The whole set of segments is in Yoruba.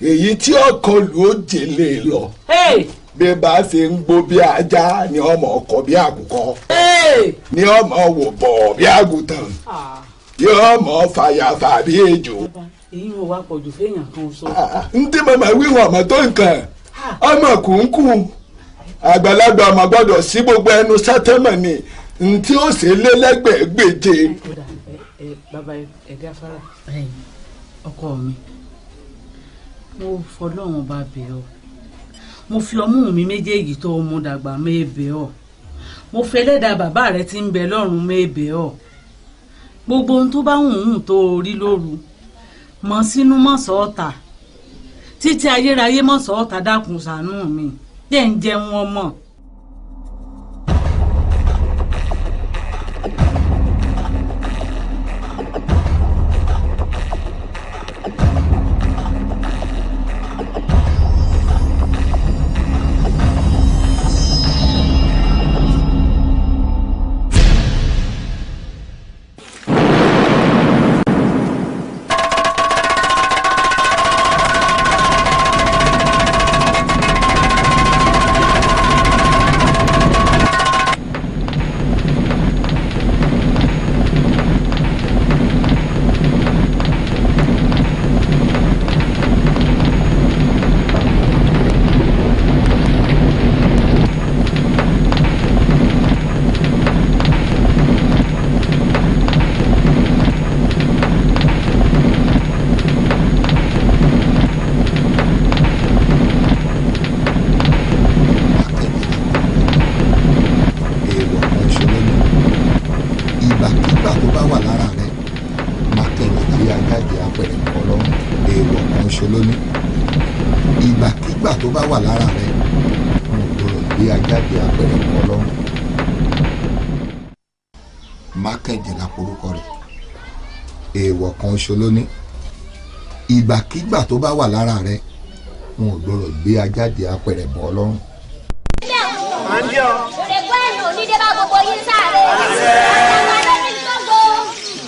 èyí tí ọkọ lù ó jèlé lọ bí bá ṣe ń gbó bí ajá ni ọmọ ọkọ bí àkùkọ ni ọmọ wò bọ̀ bí àgùntàn yóò mọ fàyàfà bí ejò. èyí ò wá pọ̀jù fẹ́yàn kan sọ. n tí màmá wíwọ̀n ọmọ tó nǹkan ọmọ kùnkùn àgbàlagbà ọmọ gbọ́dọ̀ sí gbogbo ẹnu sátẹ́mọ̀ ni n tí ó ṣe lé lẹ́gbẹ̀ẹ́gbèje. bàbá ẹ̀gá fara ọkọ mi mo fọlọ́run bá bẹ̀ ọ́ mo fi ọmú mi méjèèjì tó mú dàgbà mẹ́ẹ̀bẹ̀ ọ́ mo fẹ́ lẹ́dàá bàbá rẹ tí ń bẹ lọ́run mẹ́ẹ̀bẹ̀ ọ́ gbogbo ohun tó bá hùn tó rí lóru mọ̀ sínú mọ̀ sọ́ọ̀tà títí ayérayé mọ̀ sọ́ọ̀tà dákun ṣàánú mi jẹ́ ń jẹun ọmọ. èèwọ̀ kan ṣo lóní ìgbàkígbà tó bá wà lára rẹ wọn ò gbọdọ̀ gbé ajáde apẹ̀rẹ̀ bọ́ ọlọ́run. òrèkọ́ ẹ̀yìn onídé bá gbogbo yín sáré àwọn alómi gbogbo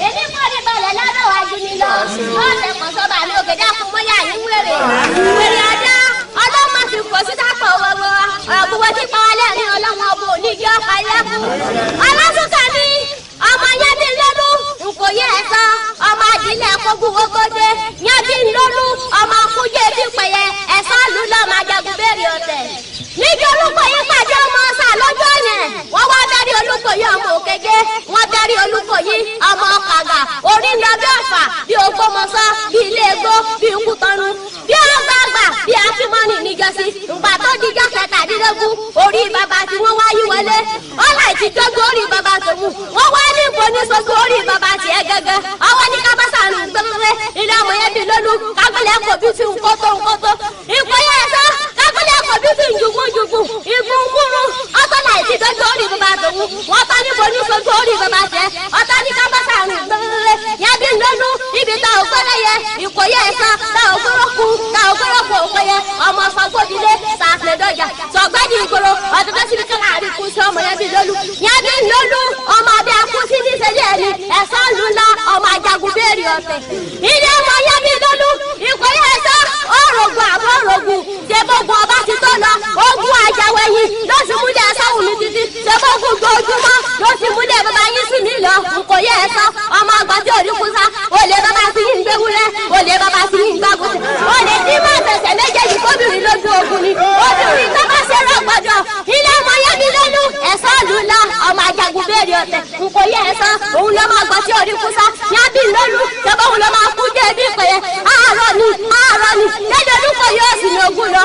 èmi kọ́ ní balẹ̀ lábẹ́ wájú ni lọ lọ́sẹ̀ kan sọ́ba mi òkè dákun mọ́yà yín wèrè wèrè ọ̀dá ọlọ́mọ ti kò sí sápọ̀ wọ́wọ́ ọ̀gbùwọ́ ti pa wọlé ní ọlọ́wọ́ ọbọ̀ onídìí ọ̀pá lẹ́kùn ọlọ́sùnkà mi ọmọ yẹn ti lọ́nu nkò yẹ ẹ sọ ọmọ àdìlẹ̀ kógun ogóde yẹn ti lọ́nu ọmọ akújẹ́ ti pẹ̀yẹ ẹ̀sán lù lọ́mọ ajagun bẹ́ẹ̀rẹ̀ ọ̀tẹ̀ níbi olùkọ́ yìí pàdé ọmọ ọ̀sà lọ́jọ́ yẹn wọ́n wá bẹ́ẹ̀rẹ̀ olùkọ́ yìí ọmọ òkèké wọ́n bẹ́ẹ̀rẹ̀ olùkọ́ yìí ọmọ ọ̀kàgà orí ní ọbẹ̀ ọ̀fà bí Ògbómọ̀ṣọ́ bí ilé egbò bí Kútọ́nù bí ọgbàgbà bí akímọ́nì níjọ́sí ìgbà tó dijọ́ kẹtàdínlógún orí bàbá tí wọ́n wá yí wọlé ọ̀là ìtìjọ́gbó orí bàbá tòun wọ́n wá ní ìbò ní soso orí bàbá tiẹ̀ gẹ́gẹ́ ọwọ́ ní kábàṣà nù gbẹ́gbẹ́ ilé ọmọ yẹn bí lólu kágbélé kò bí ti nkótó ìkóyè ẹ̀sọ́ kágbélé kò bí ti njùgúnjùgù ìbùnkúrú ọ̀tọ́là ìtìjọ́gbó orí bàbá tòun wọ́n tọ́ ní ìbò ní soso orí bàbá tiẹ̀ ọ̀tọ́ ní kábàṣà nù gbẹ́gbẹ́ yẹn bí lólu ibi tá ò gbẹ́lẹ́ yẹ ìkóyè ẹ̀sọ́ tá ò gbọ́rọ́kù òkóyè ọmọ sọgbódìlé sàfẹ́dọ́jà sọgbẹ́dì ìgboro ọ̀tọ́tọ́ síbi tó láàrin kú sí ọmọ yẹn bí lólu ọmọ abẹ́ akúsí ní sẹ́lẹ̀ ẹni ẹ̀sán lula ọmọ ajagun bẹ́ẹ̀rẹ̀ ọ̀tẹ̀ ilé ọmọ yẹn bí lólu ìkóyè ẹ̀sọ́ ọ̀rọ̀gùn àbọ̀ ọ̀rọ̀gùn ṣẹ́gbọ́gun ọba ti tó lọ ogun àjàwẹ̀yìn ló sì múlẹ̀ ẹ̀sọ́ wù mí títí ṣẹ́gbọ́gun gbojúmọ́ ló sì múlẹ̀ bàbá yín sí mi lọ ìkóyè ẹ̀sọ́ ọmọ àgbà tí òrí kúsá olè bàbá sí yín gbéwúrẹ́ olè bàbá sí yín gbàgùn olè tí má tẹ̀sẹ̀ méjèèjì kóbìnrin lójú ogun ni obìnrin tó bá ṣe rọ̀gbọ̀dọ̀ ilé ọmọ yẹn bí lólu ẹ̀sọ́ lula ọmọ ajagun bẹ́ẹ̀rẹ̀ ọ̀tẹ̀ ìkóyè ẹ̀sọ́ òun ló máa gbọ́ tí òrí kúsá yẹn bí lólu ṣẹ́gbọ́n òun ló máa kú dé bí pẹ̀yẹ àárọ̀ ni lẹ́jọ́ olùkọ́ yóò sì ní ogun lọ.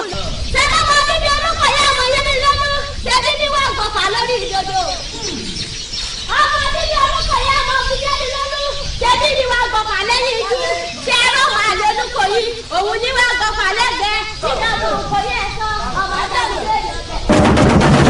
ṣẹ́gbọ́n ọmọ bíbí olùkọ́ yẹn ọmọ yẹn bí lólu ṣẹ́bí ní wọ́n gbọ̀fà lórí ìdodo. ọmọ bíbí olùkọ́ yẹn ọmọ bíbí lólu ṣẹ́bí ní wọ́n gbọ̀fà lẹ́yìn ijú ṣé ẹ̀rọ wà lólùkọ́ yìí òun ní wọ́n gbọ̀fà lẹ́gbẹ̀ẹ́ ìjọba òkò yẹn sọ ọmọ ajagun bẹ́ẹ̀rẹ̀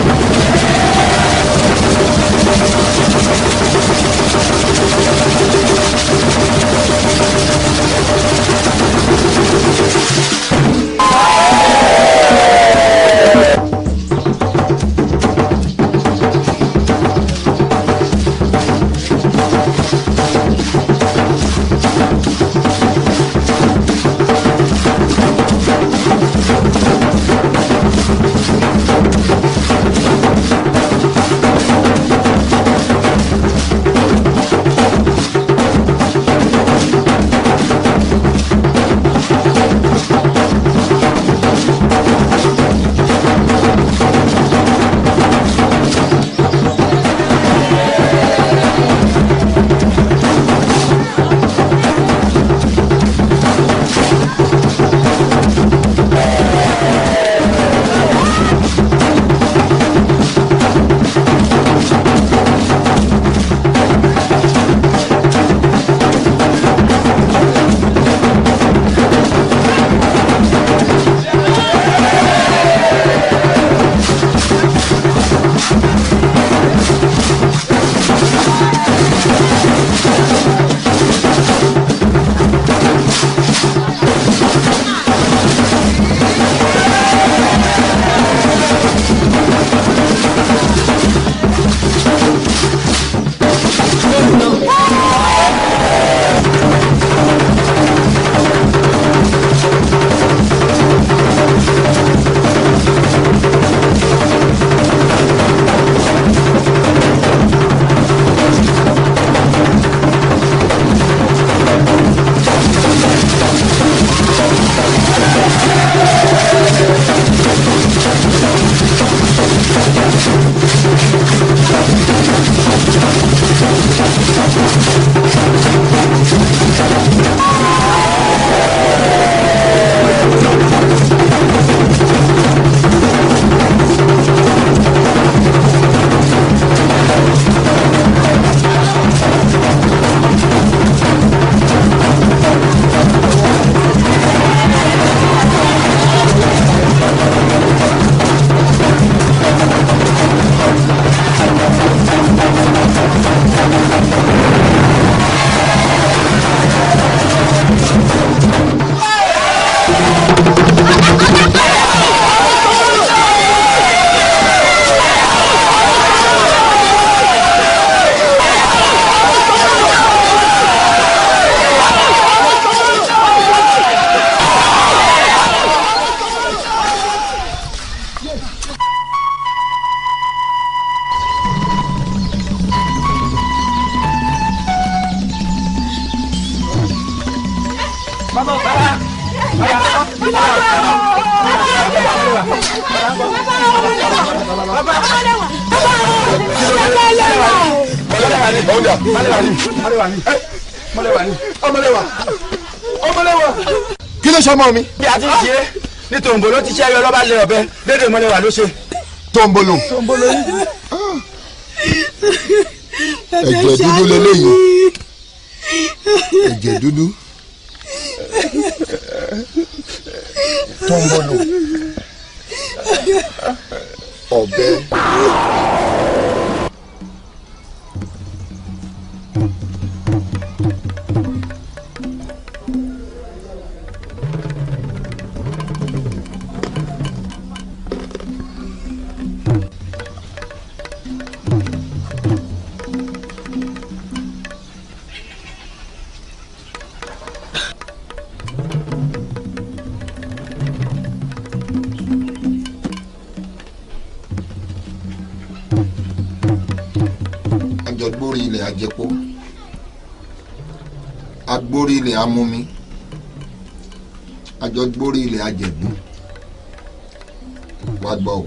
kí ló ṣọmọ mi. bí a ti ṣe é ní tòǹbòló ti ṣe ẹyọ lọ́ba lẹ ọ̀bẹ dédé mọ́lẹ́wà ló ṣe. tòǹbòló. ẹ̀jẹ̀ dúdú lélẹ́yìí ẹ̀jẹ̀ dúdú. tòǹbòló ọ̀bẹ. àjọgbórí ilẹ̀ àjẹpó agbórí ilẹ̀ amúmi àjọgbórí ilẹ̀ àjẹ̀gbọ́n wá gbọ́ o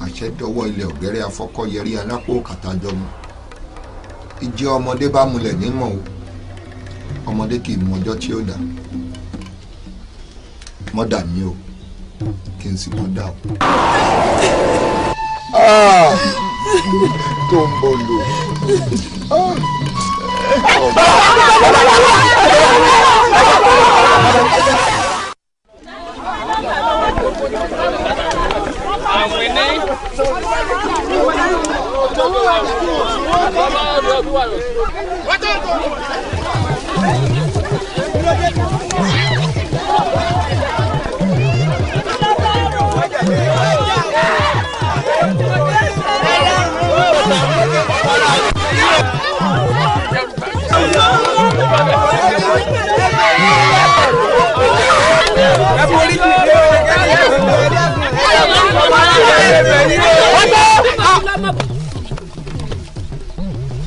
àṣẹ dọwọ́ ilẹ̀ ọ̀gẹ́rẹ́ afọ́kọ́yẹrí alápò kàtàjọmọ ìjẹ́ ọmọdé bá múlẹ̀ nímọ̀ o ọmọdé kì í mọ ọjọ́ tí ó dà mọ́dà mi o kí n sì mọ́dà o. Tòǹbòló.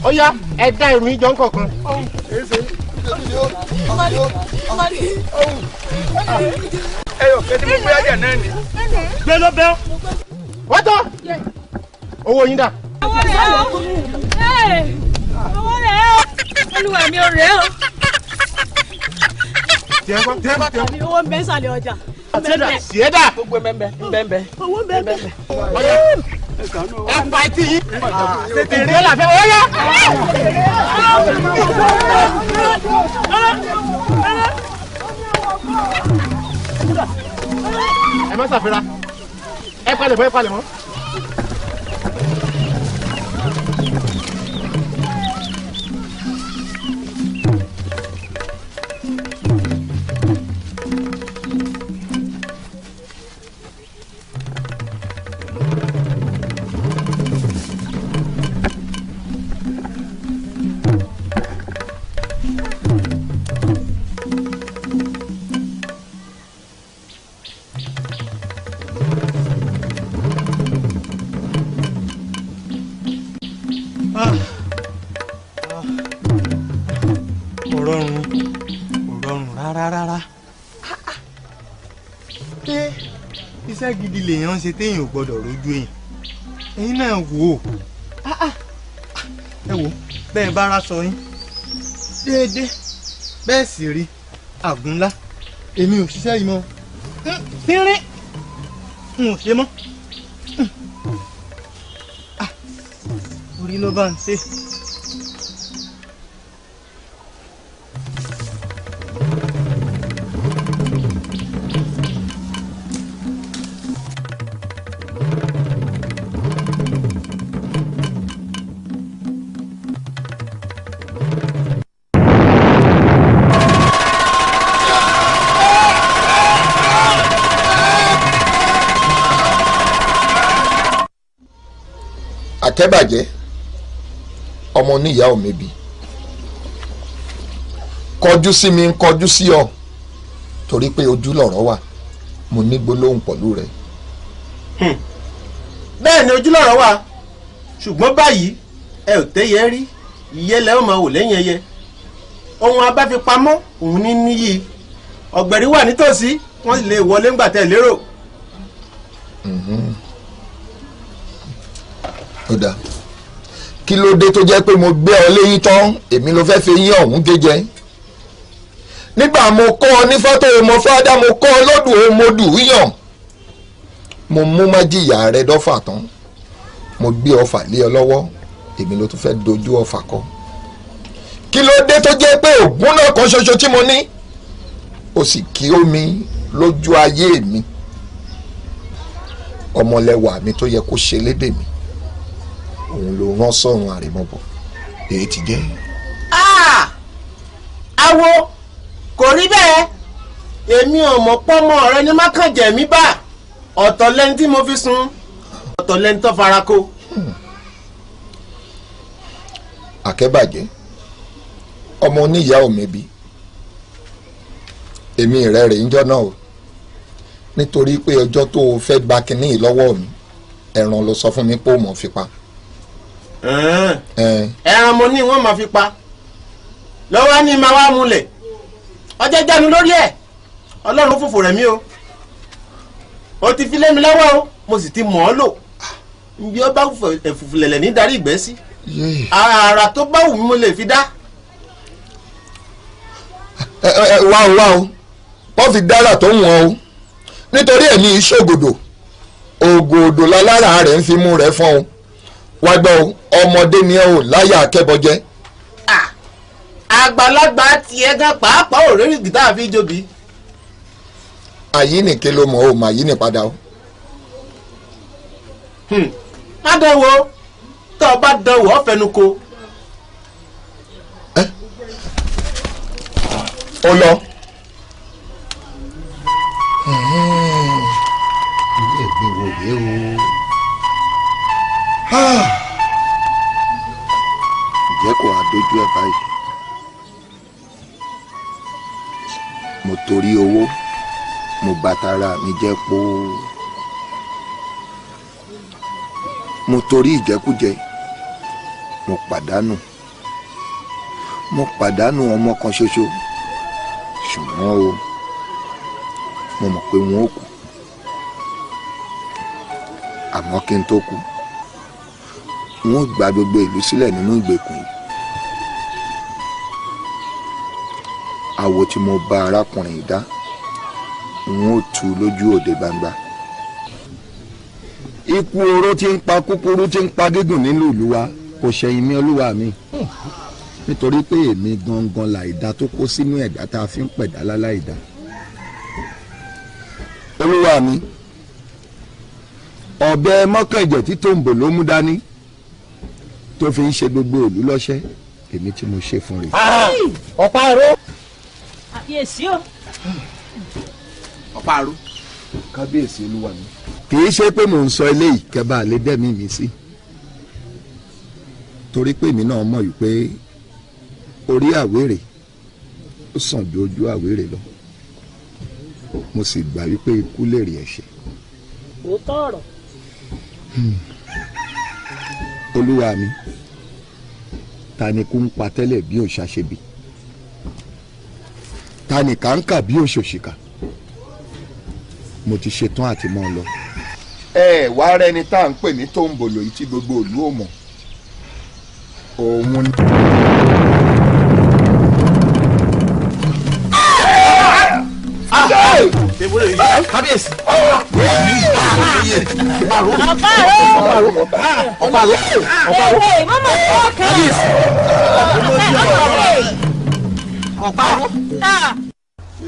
Ó yá ẹ dá irun ìjọ nǹkankan. Ẹyọ kẹ́ni mo gbé ajá náà ni. Gbé ló bẹ́. Wọ́n tọ́. Owó yín dà. Owó rẹ̀ o. Owó rẹ̀ o. Olúwa mi ò rẹ̀ o. Tiẹ̀ bá. Owó ń bẹ sàlẹ̀ ọjà. Sieda. Gbogbo mbẹ́mbẹ́. Owó ń bẹ bẹ. Ẹ fa etí yín. Tètè rí ẹ làfẹ́ wọ́n yá. Ẹ má ṣàfihàn. Ẹ palẹ̀ mọ́. Iṣẹ́ gidi lèèyàn ṣe téèyàn ò gbọ́dọ̀ rójú èèyàn ẹ̀yin náà wò ó ẹ wò bẹ́ẹ̀ bá ra sọ yín déédéé bẹ́ẹ̀ sì rí àgúnlá èmi ò ṣiṣẹ́ yìí mọ́ pínrín n ò ṣe mọ́ orí ló bá ń ṣe. Àkẹ́bàjẹ́ ọmọ oníyà òmẹbí kọjú sí mi ń kọjú sí ọ torí pé ojú lọ̀rọ̀ wà mo ní gbólóhùn pẹ̀lú rẹ. bẹ́ẹ̀ ni ojú lọ̀rọ̀ wà ṣùgbọ́n báyìí ẹ ò tẹ́yẹ rí ìyẹ́lẹ̀ ó máa wò lẹ́yìn ẹyẹ ohun abáfipamọ́ òun ní níyì ọ̀gbẹ̀rì wà nítòsí wọ́n lè wọlé ńgbà tẹ́ lérò. ó dáa kí ló dé tó jẹ́ pé mo gbé ọ léyìn tán èmi ló fẹ́ẹ́ fi yín ọ̀hún gẹ́jẹ́ nígbà mo kọ́ ọ ní fọ́tò mo fọ́dá mo kọ́ ọ lọ́dún mo dùn yàn mo mú májìyà rẹ dọ́fà tán mo gbé ọfà lé ọ lọ́wọ́ èmi ló tún fẹ́ dojú ọfà kọ kí ló dé tó jẹ́ pé ògùn náà kan ṣoṣo tí mo ní ó sì kí omi lójú ayé mi ọmọlẹ́wà mi tó yẹ kó ṣe lédè mi òun ló rán sọ́run àrèmọ́bọ̀ èyí ti jẹ́. awo kò rí bẹ́ẹ̀ èmi ò mọ̀ pọ́nmọ́ rẹ ní mákànjẹ́ mi bá ọ̀tọ̀ lẹ́ni tí mo fi sun ọ̀tọ̀ lẹ́ni tó fara kó. Àkẹ́bàjẹ́ ọmọ oníyà òmẹbí èmi rẹ̀ rè ń jọ́ náà o nítorí pé ọjọ́ tó o fẹ́ gba kínní yìí lọ́wọ́ mi ẹran ló sọ fún mi pé ó mọ̀ fi pa. ẹran mo ní wọ́n máa fi pa lọ́wọ́ ní máa wá múlẹ̀ ọjọ́ jánu lórí ẹ̀ ọlọ́run fòfò rẹ̀ mí o ti fi lé mi lọ́wọ́ o mo sì ti mọ̀ ọ́ lò bí ó bá ẹ̀fùfùlẹ̀lẹ̀ ní darí ìgbẹ́ sí ara tó bá wù mí mo lè fi dá. wá o wọ́n fi dára tó wọ̀n o nítorí ẹ̀ ní ìṣògòdò ògòdò lálára rẹ̀ ń fi mú rẹ̀ fọ́n o wá gbọ́ o ọmọdé ni ẹ ò láyà akẹ́bọjẹ́. àgbàlagbà tiẹ̀ gan pàápàá ò rí gìtá àfi jóbi. àyínìke ló mọ̀ ọ́ mà yí ni padà o. má dánwò tó o bá dánwò ọ́ fẹnu ko. ó lọ. ilé ẹgbẹ́ wo rèé o. ǹjẹ́ kò á dojú ẹ̀ báyìí mo torí owó mo bàtàrà mi jẹ́ pò mo torí ìjẹkújẹ mo pàdánù ọmọ kan ṣoṣo ṣùgbọ́n o mo mọ̀ pé wọn ò kú àmọ́ kí n tó kú wọn ò gba gbogbo ìlú sílẹ̀ nínú ìgbèkùn yìí. àwo tí mo bá arákùnrin yìí dá wọn ò tú lójú òde gbangba. ikú oró tí ń pa kúkúrú tí ń pa gígùn nínú ìlú wa kò ṣẹ̀yìn mi olúwa mi nítorí pé èmi gangan làìdá tó kó sínú ẹ̀dá tá a fi ń pẹ̀dá láláìdá. olúwa mi ọ̀bẹ mọ́kànjẹ̀ tí tòǹbò ló mú dání tó fi ń ṣe gbogbo ìlú lọ́ṣẹ́ èmi tí mo ṣe fún rẹ̀. ọ̀pá aró. àfiyèsí o. ọ̀pá aró. kábíyèsí olúwa mi. kì í ṣe pé mò ń sọ eléyìí kẹba lè dẹ́mi mi sí torí pé èmi náà mọ̀ wípé orí àwérè ó sàn ju ojú àwérè lọ mo sì gbà wípé ikú lè rí ẹ̀ṣẹ̀. òótọ́ ọ̀rọ̀. olúwa mi ta ni kú ń pa tẹ́lẹ̀ bí òòṣà ṣe bí ta ni kàńkà bí òṣòṣìkà mo ti ṣetán àti mọ́ ọ lọ. ẹ wá rẹni tá à ń pè ní tòǹbòlò yìí tí gbogbo ìlú ò mọ̀ òun ni. kábíyèsí.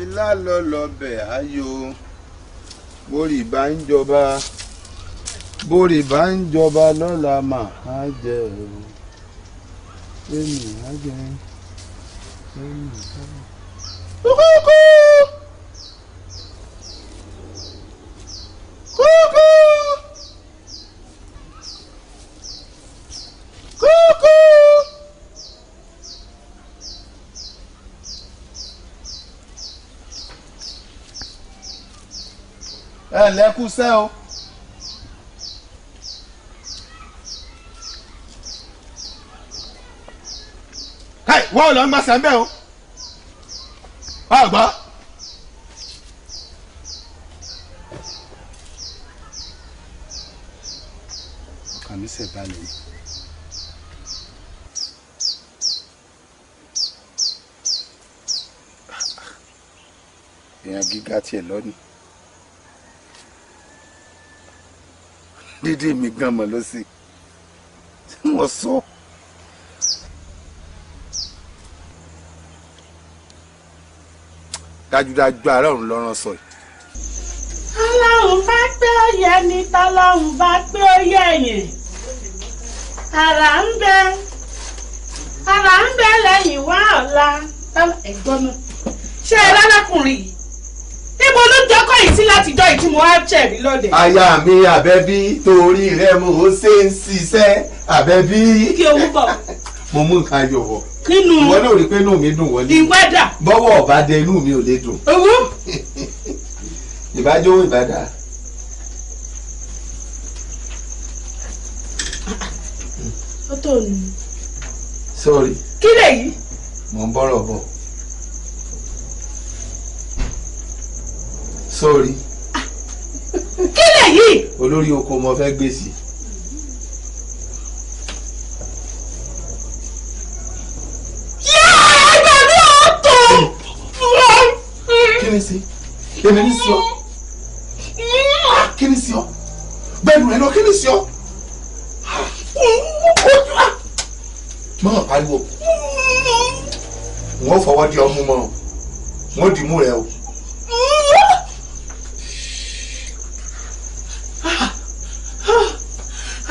ilá lọ lọbẹ ayọ̀ bórí bá ń jọba lọ́la mà á jẹ o èmi á jẹ èmi á jẹ. ẹ lẹ́kúsẹ́ o. káì wọ́n ò lọ ń gbàsẹ̀ ń bẹ̀ o. àgbà. kàmí sẹ̀ balẹ̀ ni. èèyàn gíga tiẹ̀ lọ́nìí. dídí mi gan mọ̀ ló sì tí wọ́n sọ. dájúdájú ara òun lọ́rán sọ yìí. Ọlọ́run bá gbé oyè ní tọ́lọ́run bá gbé oyè yẹn. Àrà ń bẹ lẹ́yìn wá ọ̀la. Ẹ̀gbọ́n náà ṣé ẹ lálákùnrin yìí? Níbo ló jọ́kọ̀ yìí sí látijọ́ yìí tí mo wá ṣẹ̀rí lóde? aya mi àbẹ́bí torí rẹ mo ṣe ń ṣiṣẹ́ àbẹ́bí. Kí owó bọ̀. mo mú nǹkan ayọ̀ wọ̀. Kínú. ìwọ náà rí i pé inú mi dùn wọlé. Ìwẹ́dà. bọ́wọ́ ọ̀bá dé inú mi ò lè dùn. Owó. ìbájọ́ ìbádà. Ó tó ní. sọ́ọ̀rì. Kí lèyí? mo ń bọ́rọ̀ bọ̀. sọ́ọ̀rì. Kí lèyí? olórí oko mo fẹ́ gbé sí. kí ni sí? èmi ní sí ọ. kí ni sí ọ? bẹ́ẹ̀ lù ẹ lọ kí ni sí ọ? mọ́ pariwo wọ́n fọwọ́ di ọmú mọ́ wọ́n dì mú rẹ o.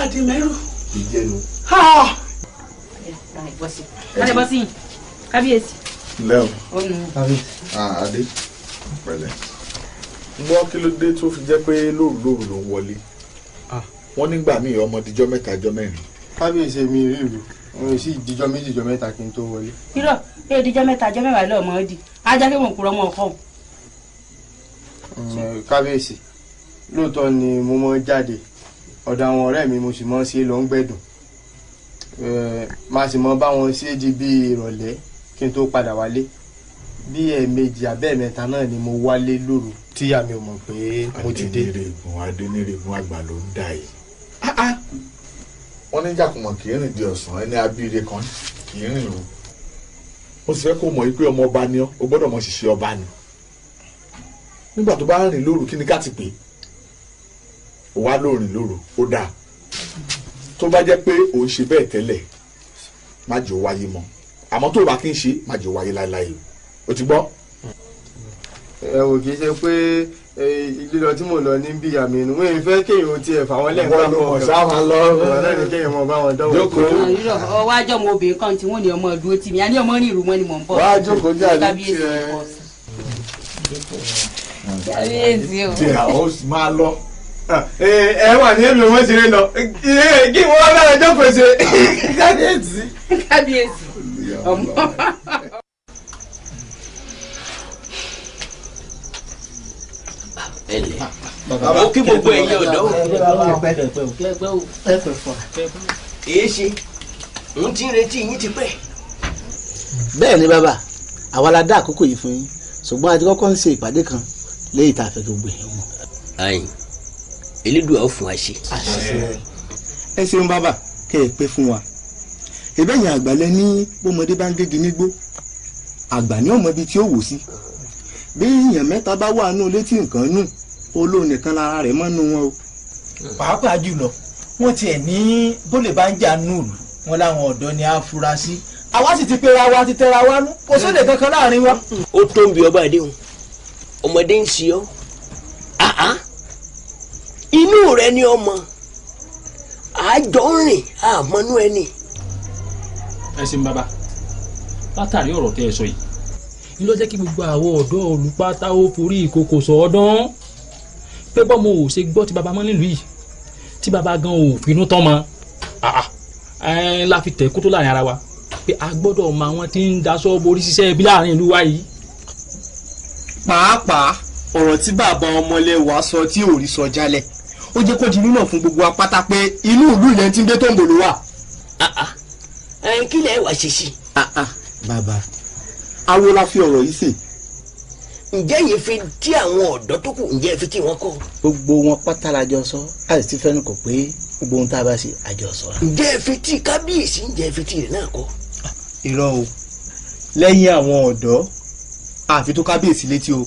Àdìmẹ́rù. ìjẹnu. Adébọ́sí kábíyèsí. lẹ́ọ̀ kábíyèsí. adé pẹ̀lẹ́ gbọ́ kí ló dé tó fi jẹ́ pé lóòrù ló ń wọlé wọ́n nígbà míì ọmọ díjọ́ mẹ́ta jọ́ mẹ́rin. kábíyèsí mi rí ìlú wọn sì díjọ́ méjì jọ́ mẹ́ta kí n tó wọlé. irọ́ èyí díjọ́ mẹ́ta jọ́ mẹ́wàá lọ́ọ́ mọ́ ọ́ di ajá kí mò ń kúrọ́ mọ́ ọkọ̀. kábíyèsí lóòótọ́ ni mo mọ́ jáde ọ̀dọ̀ àwọn ọ̀rẹ́ mi mo sì mọ́ sí lọ ń gbẹ̀dùn máa sì mọ́ bá wọn sí di bí ìrọ̀lẹ́ kí n tó padà wálé bí ẹ̀ẹ̀mejì abẹ́ẹ̀mẹ́ta náà ni mo wálé lóru tíyà mi ò mọ̀ pé mo ti dé. adẹnirègùn àgbà ló ń dà yìí. wọ́n ní jàkùmọ̀ kì í rìn di ọ̀sán ẹni abíire kan kì í rìn rú. mo sì fẹ́ kó mọ̀ pé ọmọ ọba ni ọ́ o gbọ́dọ̀ mọ̀ ṣiṣẹ́ ọba ni. nígbà tó bá rìn lóru kí ni ká ti pè é ó wá lóòrìn lóru ó dáa tó bá jẹ́ pé òun ṣe bẹ́ẹ̀ tẹ́lẹ̀ má jẹ́ ó wáyé mọ́ àmọ́ tó bá kí n ṣe má jẹ́ ó wáyé láéláé o ti gbọ́. ẹ wò kì í ṣe pé lílọ tí mo lọ ní bí àmì inú wọn fẹ́ kéèyàn ti ẹ̀fà wọn lẹ́ẹ̀kan wọ́n ló mọ̀ sáwọn lọ. wọn náà ní kéèyàn mọ̀ bá wọn dánwò. jókòó. ọwọ́ ajọ́ mo obìnrin kan tí wọ́n ní ọmọ dúró tì mí a ní ọmọ rìn ìrù mọ́ ni mò ń bọ̀. wàá jókòó jáde. kábíyèsí o. kábíyèsí o. tí àwọn ó sì máa lọ. ẹ wà ní èlò wọn ṣeré lọ kí wọn bá wọn jókòó ṣe kábíyèsí. kábíyèsí ọmọ. ó kí gbogbo ẹ̀yin ọ̀dọ́ èé ṣe ń tí ń retí yín ti pẹ́. bẹ́ẹ̀ ni bàbá àwa la dá àkókò yìí fún yín ṣùgbọ́n a ti kọ́kọ́ ń ṣe ìpàdé kan léyìí tá a fẹ́ gbogbo èèyàn mọ̀. ayin elédùà ó fún wa ṣe. ẹ ṣeun bàbá kẹ́ ẹ pé fún wa ìbẹ́yìn àgbàlẹ̀ ní bọ́mọdé bá ń gégi nígbó àgbà ní ọmọ ibi tí ó wò sí bí èèyàn mẹ́ta bá wà nù létí nǹkan nù olóhùn nìkan lára rẹ̀ mọ́ nù wọn o. pàápàá jùlọ wọn tiẹ̀ ní bólè bá ń jà núùlù wọn láwọn ọ̀dọ́ ni a fura sí àwa sì ti pera wa ti tẹra wa nú kò sóde kankan láàrin wa. ó tó ń bi ọba àdéhùn ọmọdé ń ṣe ọ inú rẹ ni ọmọ àjọ ń rìn àmọ́nú ẹni. ẹ ṣeun bàbá látàrí ọ̀rọ̀ tẹ́ ẹ sọ yìí ní ló jẹ́ kí gbogbo àwọn ọ̀dọ́ olùpátá ó forí ìkòkò sọ̀ọ́dán pé bọ́mọ ò ṣe gbọ́ ti bàbá mọ́ nílùú yìí tí bàbá gan ò finú tán mọ́ la fi tẹ̀ kó tó láàrin ara wa pé a gbọ́dọ̀ mọ àwọn tí ń daṣọ borí ṣiṣẹ́ bí láàrin ìlú wa yìí. pàápàá ọ̀rọ̀ tí bàbá ọmọlẹ̀ wa sọ tí ò rí sọ jálẹ̀ ó jẹ́ kó di mímọ̀ fún gbogbo apáta pé inú ìlú yẹn ti ń dé tó ń bò ló wà. kí lẹ wá ṣe sí. bàbá awo la fi ọ̀rọ̀ yìí sè. ǹjẹ́ yìí fi tí àwọn ọ̀dọ́ tó kù ǹjẹ́ fi tí wọ́n kọ́. gbogbo wọn pátá la jọ sọ a sì ti fẹ́nu kò pé gbogbo ohun tá a bá ṣe àjọ sọ. ǹjẹ́ fi tí kábíyèsí ǹjẹ́ fi tí rẹ̀ náà kọ́. irọ́ o lẹ́yìn àwọn ọ̀dọ́ àfi tó kábíyèsí létí o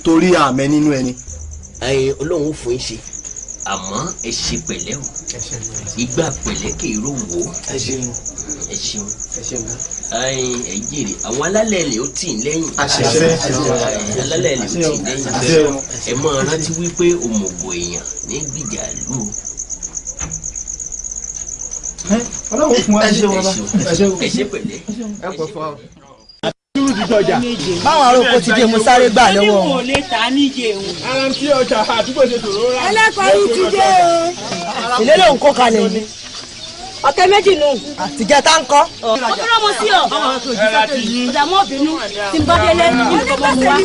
torí àmẹ́ nínú ẹni. ọlọ́run fún yín ṣe àmọ́ ẹ ṣe pẹ̀lẹ́ o ìgbà pẹ̀lẹ́ kì í rò wò ó. ẹ ṣeun ẹ jèrè àwọn alálẹ̀ ilẹ̀ ó tì í lẹ́yìn. alálẹ̀ ilẹ̀ ó tì í lẹ́yìn. ẹ máa rántí wípé òmùgọ̀ èèyàn ní gbìjà lù ú. ọlọ́run fún wa ẹ ṣe pẹ̀lẹ́. ẹ pọ̀ fún wa. báwọn aróko ti dé mo sáré gbà lọ́wọ́ wọn. mo lè ta níje òun. ara ń tí ọjà àdúgbò ṣe tòró rà. ẹlẹ́kọ̀ọ́ yìí ti dé o. ilé lòun kó kalẹ̀ ni. ọ̀kẹ́ méjì nù. àtijọ́ tá ń kọ́. ó dúró mo sí ọ. ọ̀dà mọ́ bínú tí n bá délé ní ìfọ̀mọ́ wa.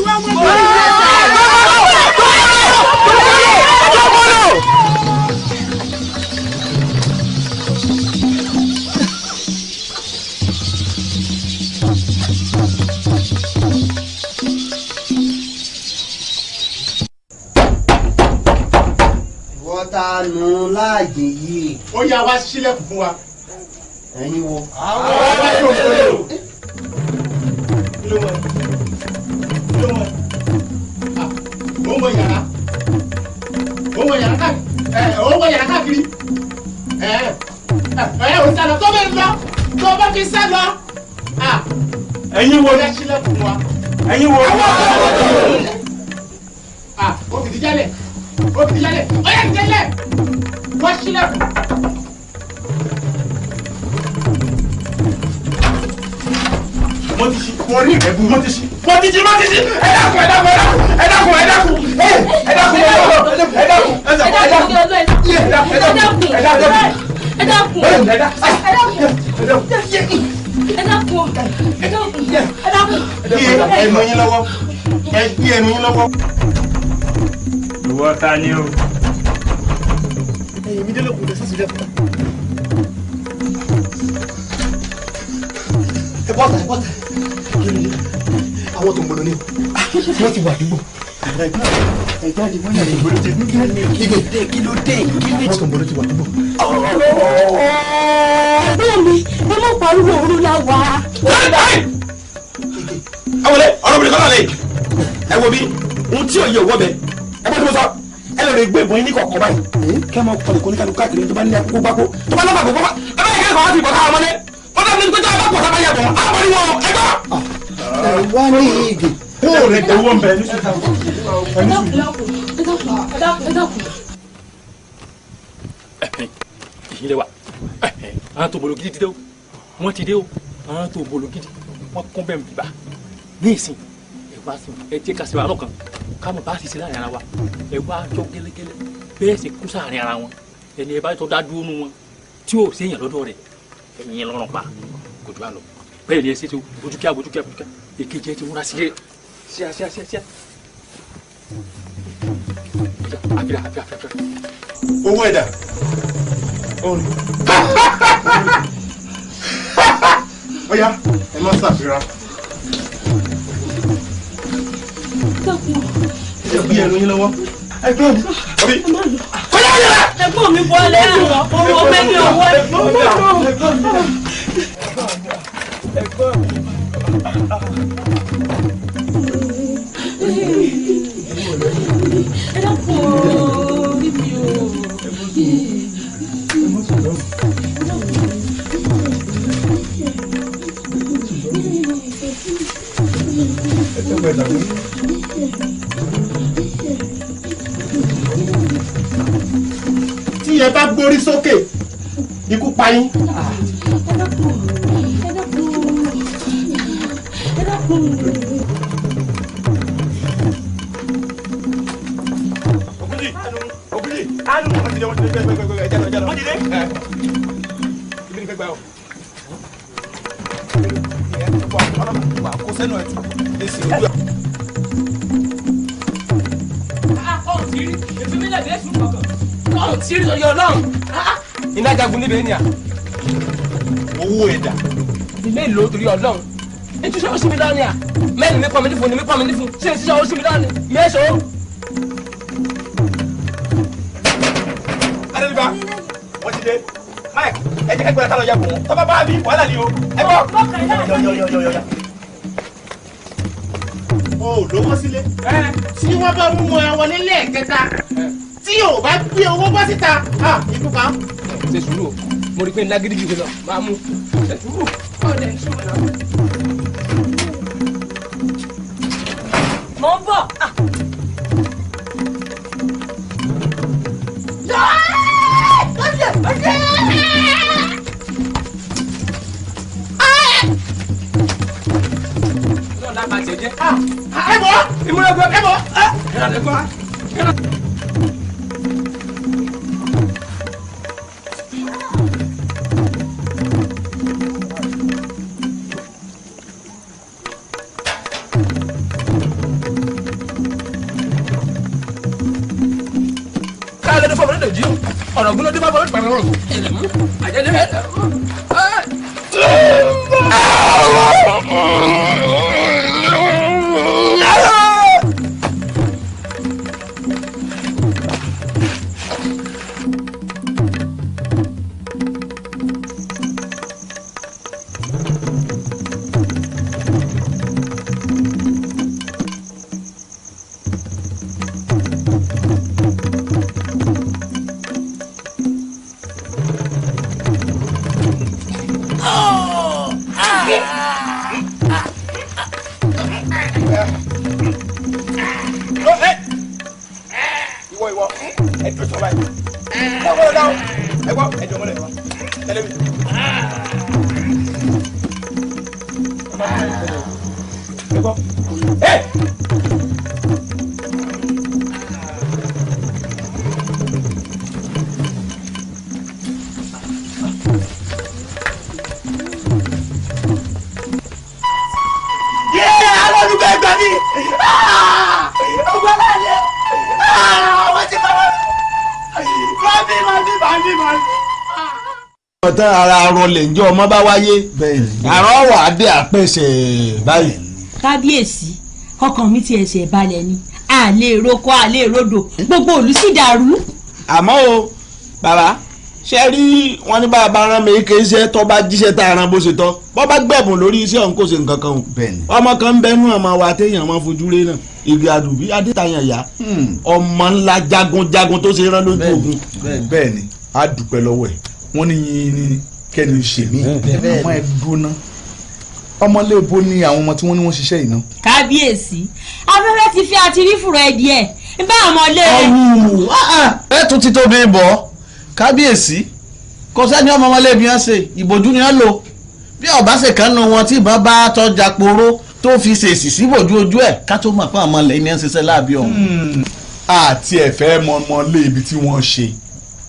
ta nù láàyè yìí. ó yá wá sílẹ̀kùn fún wa. ẹ̀yin wo. àwọn ọ̀rẹ́ yóò fẹ́ o. kí ló mọ̀ kí ló mọ̀ ó mọ yàrá káàkiri ó mọ yàrá káàkiri ò sálọ tó bẹ lọ tó bá fi sá lọ. ẹ̀yin wo. ó yá sílẹ̀kùn fún wa. ẹ̀yin wo. ó fìdí jálẹ̀ ó fìdí jálẹ̀ ó yá jálẹ̀ wá sílẹ̀kùn. mo ti ṣí mo rí ìrẹ́bù mo ti ṣí ẹ dákun ẹ dákun ẹ dákun ẹ dákun ẹ dákun ẹ dákun ẹnu yín lọ́wọ́ ẹ gbé ẹnu yín lọ́wọ́. ìwọ ta ni o. ẹ̀yin mi délé kù lè sásìlẹ fún mi. ẹ bọ́ta àwọn tó ń bolo ní wọ́n ti wà àdúgbò. ẹ jáde wọ́n yàrá ìgboro ti dúdú. kí ló dé wọ́n tó ń bolo ti wà àdúgbò. bẹ́ẹ̀ mi ẹ mọ̀ pariwo òru la wà. àwọn ọ̀rọ̀ obìnrin kan náà lè ẹ wo bí ohun tí òye òwò bẹ ẹ bá tó sọ ẹ lọ rẹ gbé ìbọn yín ní kọ̀ọ̀kan báyìí kẹ́ ẹ máa kọ́ nìkan níkàlù káàkiri tó bá ní akókó gbáko tó bá lọ́gbà gbogbo ẹ bá yẹ kí ẹ kọ́ wá sí ìbọn káwọn ọmọdé wọ́n dàbí ní pété àbápọ̀ sábà yàtọ̀ àwọn ni wọn ẹ gbọ́. ẹ wá ní ìgè. ó rẹ owó ń bẹ ní sùn. ìyílẹ̀ wa àwọn tó bolo gidi ti dé o wọ́n ti dé o àwọn tó bolo gidi wọ́n kún bẹ́ẹ̀ bíbá ní ìsìn ẹ wá sí ẹ jẹ́ ká sí wa lọ́kàn ká mọ̀ bá a sì ṣe láàrin ara wa ẹ wá jọ gẹ́lẹ́gẹ́lẹ́ bẹ́ẹ̀ sì kú sáàrin ara wọn ẹni ẹ bá tó dá dúró nu wọn tí ò séèyàn lọ́dọ̀ rẹ̀ ẹ̀yìn lọ́rùn pa kò jù bá lọ bẹ́ẹ̀ ni ẹ ṣe tó bójúkíá èkejì ẹ ti múra sí ẹ ṣíà. owó ẹ̀dá. ọ̀ya ẹ má ṣàfihàn. ẹ gbé ẹnu yín lọ́wọ́. ẹgbẹ́ mi. kọjá yẹrẹ. ẹ̀gbọ́n mi bọ́ lẹ́yìn owó mẹ́ni owó ẹ dákun orí mi o. tí ẹ bá gbórí sókè ikú pa yín. tẹ̀lé èsù kankan lọ́run tí rí ọlọ́run. iná jagun níbẹ̀ ni à. owó ẹ̀dá. ilé ìlú torí ọlọ́run. ètò ìṣòwò sí mi lọ́ni à. mẹ́rin mi pọ̀ mi nífun ni mi pọ̀ mi nífun. ṣé ìṣòwò sí mi lọ́ni. mẹ́sàn-án. adébíbá wọ́n ti dé. Mike ẹ jẹ́ kẹ́gbẹ́rẹ́ sálọ yẹ̀kùn wọn tọ́ba bá bí wàhálà ni o ẹ bọ̀. yọ̀yọ̀yọ̀yọ̀yọ̀. o ò lówó sílé. tí wọ́n bá mú wọn nílé ẹ̀kẹta tí o bá gbé owó bọ́ síta ikú pa. ṣe sùúrù o mo rí i pé ńlá gidi jù lọ máa mú ṣe sùúrù ọ̀dẹ̀ ìṣòro náà. mo ń bọ̀. ẹ bọ̀ ìmúlẹ̀gbọ́ ẹ bọ̀ ìrànlẹ́gbọ́. káyọ̀ lẹ́nu fọwọ́ lẹ́nu jí ọ̀rọ̀ gbọ́dọ̀ dé bá bọ́ pẹ̀lú ọ̀rọ̀ ẹ̀lẹ́mú àjẹ́lẹ́ ọ̀tán ara rọlẹ̀ ǹjẹ́ ọmọ bá wáyé àrọ́ wà á dé àpèsè báyìí. kábíyèsí ọkàn mi ti ẹsẹ̀ balẹ̀ ni àlè roko àlè rodò gbogbo òlù sì dàrú. àmọ́ o bàbá ṣe rí wọn ní bàbá rán mi kí iṣẹ́ tó bá jíṣẹ́ tá a rán bó ṣe tọ́ bọ́ bá gbẹ̀bùn lórí iṣẹ́ òun kò ṣe nǹkan kan o. ọmọ kan ń bẹnu ọmọ wa téèyàn máa fojú rí náà igi àdùbí adétayàn yá ọmọ ńlá jagunjagun tó ṣe rán lójú ogun. bẹ́ẹ̀ ni a dúpẹ́ lọ́wọ́ ẹ̀ wọ́n ní yín ní kẹ́ni ṣe mí ọmọ ẹ̀ dúná ọmọléèbó ni àwọn ọmọ tí wọ́n ní wọ́n ṣiṣẹ́ yìí ná. kábíyèsí afẹ́fẹ́ ti fi àti rí fùrọ̀ ẹ̀ díẹ̀ bá ọmọlé. ẹ tún ti tóbi bọ̀ kábíyèsí kò sẹ́ni ọmọlé bí wọ́n ṣe ìbòjú ni wọ́n lò bí ọba ṣe kàn nù wọn tí ìbọn bá tọ́jà poró tó fi ṣèṣì síbòjú ojú ẹ̀ ká tó mọ̀ pé àwọn ọmọlẹ̀ ní ẹ̀ ń ṣiṣẹ́ láàbí ọ̀hún. àti ẹ̀fẹ́ mọ́mọ́lé ibi tí wọ́n ṣe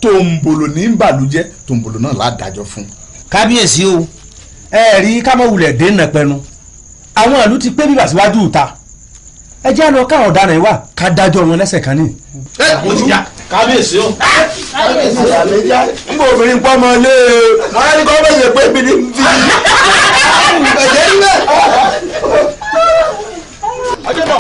tòǹbòlò ní bàlújẹ́ tòǹbòlò náà ládájọ́ fún. kábíyèsí o ẹ rí kámọ́wulẹ̀ dènà pẹnu àwọn ìlú ti pé bíbà síwájú ìta ẹ jẹ́ lọ káwọn ọ̀daràn wà ká dájọ́ wọn lẹ́sẹ̀ kan ní. mo ti yá kábíyèsí o. kábíyèsí àlejò ń bò obìnrin pọ́ ọmọ ilé wọn á ní kọ́ bẹ́ẹ̀ ṣe pé mi ní fi ẹ̀jẹ̀ níbẹ̀. ọjọ́ bọ̀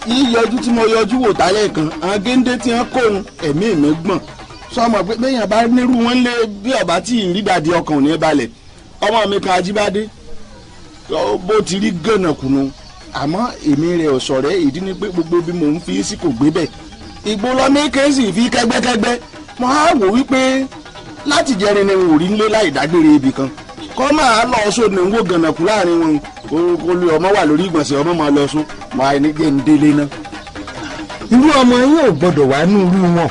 yíyọjú tí mo yọjú wò tálẹ̀ kan àwọn géńdé tí wọ́n kó ẹ̀mí mi gbọ̀n sọmọ pé bẹ́yàn bá nírú wọn lé bí ọba tí ì rí dàdí ọkàn ò ní balẹ̀ ọmọ mi kan Ajíbádé bó ti rí gànà kùnú àmọ́ èmi rẹ̀ ò sọ̀rẹ́ ìdí ni pé gbogbo bí mò ń fi sí kò gbé bẹ̀ ìgbó lọ́mí kéésì fi kẹ́gbẹ́kẹ́gbẹ́ mo á wò wípé láti jẹrin ni wò rí nílé láì dágbére ibì kan kọ́ máa lọ sóde ń wò gànà kù láàrin wọn kó lè ọmọ wà lórí ìgbọ̀nsẹ̀ ọmọ máa lọ sún máa ní jẹ́ ń délé náà. irú ọmọ yín ò gbọdọ̀ wá ní irú wọn.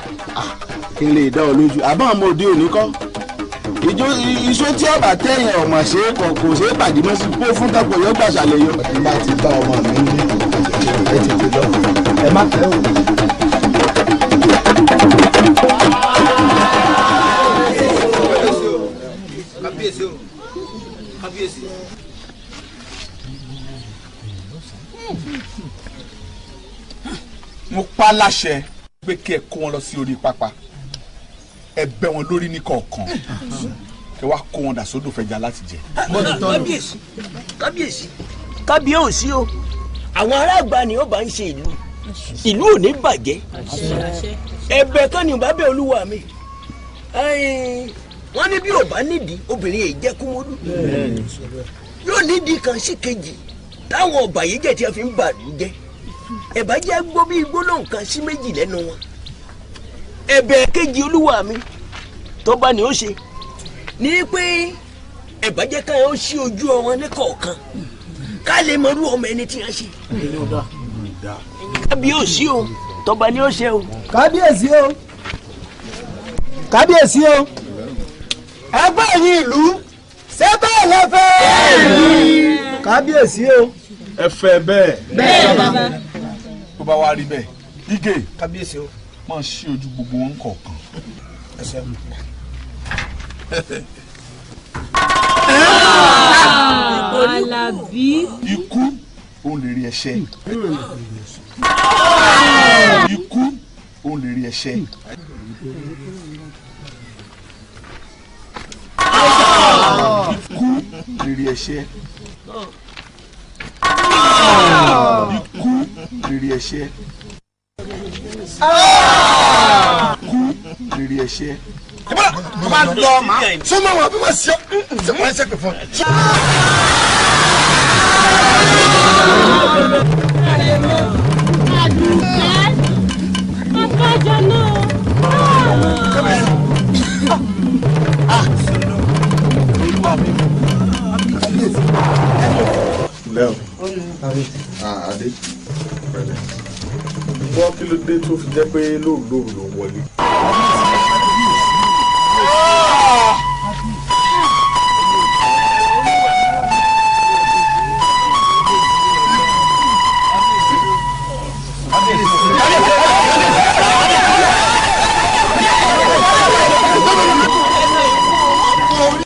kí n lè dá ọ lójú àbá ọmọ òde òní kọ́ iṣó tí ọba tẹ̀yìn ọmọ ṣe é kò ṣe é pàdé mọ́ sí kó fún tọ́pọ̀ yóò gbà ṣàlẹ̀ yọ. ẹ bá ti bá ọmọ mi ní ẹ tètè lọ ẹ má tẹ o. kábíyèsí o kábíyèsí. mo pa láṣẹ pé kí ẹ kó wọn lọ sí orí pápá ẹ bẹ́ wọn lórí ní kọ̀ọ̀kan ẹ wá kó wọn dà sódò fẹjà láti jẹ. kábíyèsí kábíyèsí kábíyèsí o àwọn aráàgbà ni ó bá ń ṣe ìlú ò ní bàjẹ́ ẹ̀bẹ̀ kan ní bá bẹ̀ olúwa mi wọ́n ní bí ò bá nídìí obìnrin yìí jẹ́ kúmọ́dù yóò nídìí kan sí kejì táwọn ọba yìí jẹ́ tí a fi ń bàlú jẹ́ ẹ̀bá jẹ́ gbọ́ bí gbólóhùn kan sí méjì lẹ́nu wọn ẹ̀bẹ̀ kejì olúwa mi tó bá ní ó ṣe ní pé ẹ̀bá jẹ́ ká ó ṣí ojú wọn ní kọ̀ọ̀kan ká lè mọ irú ọmọ ẹni tí wọ́n ṣe. kábíyèsí o tó bá ní ó ṣe o. kábíyèsí o kábíyèsí o ẹgbẹ́ yín ìlú ṣé bẹ́ẹ̀ lẹ fẹ́. kábíyèsí o. ẹ fẹ́ bẹ́ẹ̀. bẹ́ẹ̀ bàbá. tó bá wá rí bẹ́ẹ̀ Ìgè kábíyèsí o. máa ṣí ojú gbogbo wọn kọ̀ọ̀kan. Alábí. ikú òun lè rí ẹ̀ṣẹ̀. ikú òun lè rí ẹ̀ṣẹ̀. ikú lè rí ẹ̀ṣẹ̀. ikú lè rí ẹ̀ṣẹ̀. ikú lè rí ẹ̀ṣẹ̀. máa lọ máa súnmọ́ wọn bí wọ́n ṣe wọ́n ṣe pè fún un. Leo Adé gbọ́ kí ló dé tó fi jẹ́ pé lóòrò ló wọlé.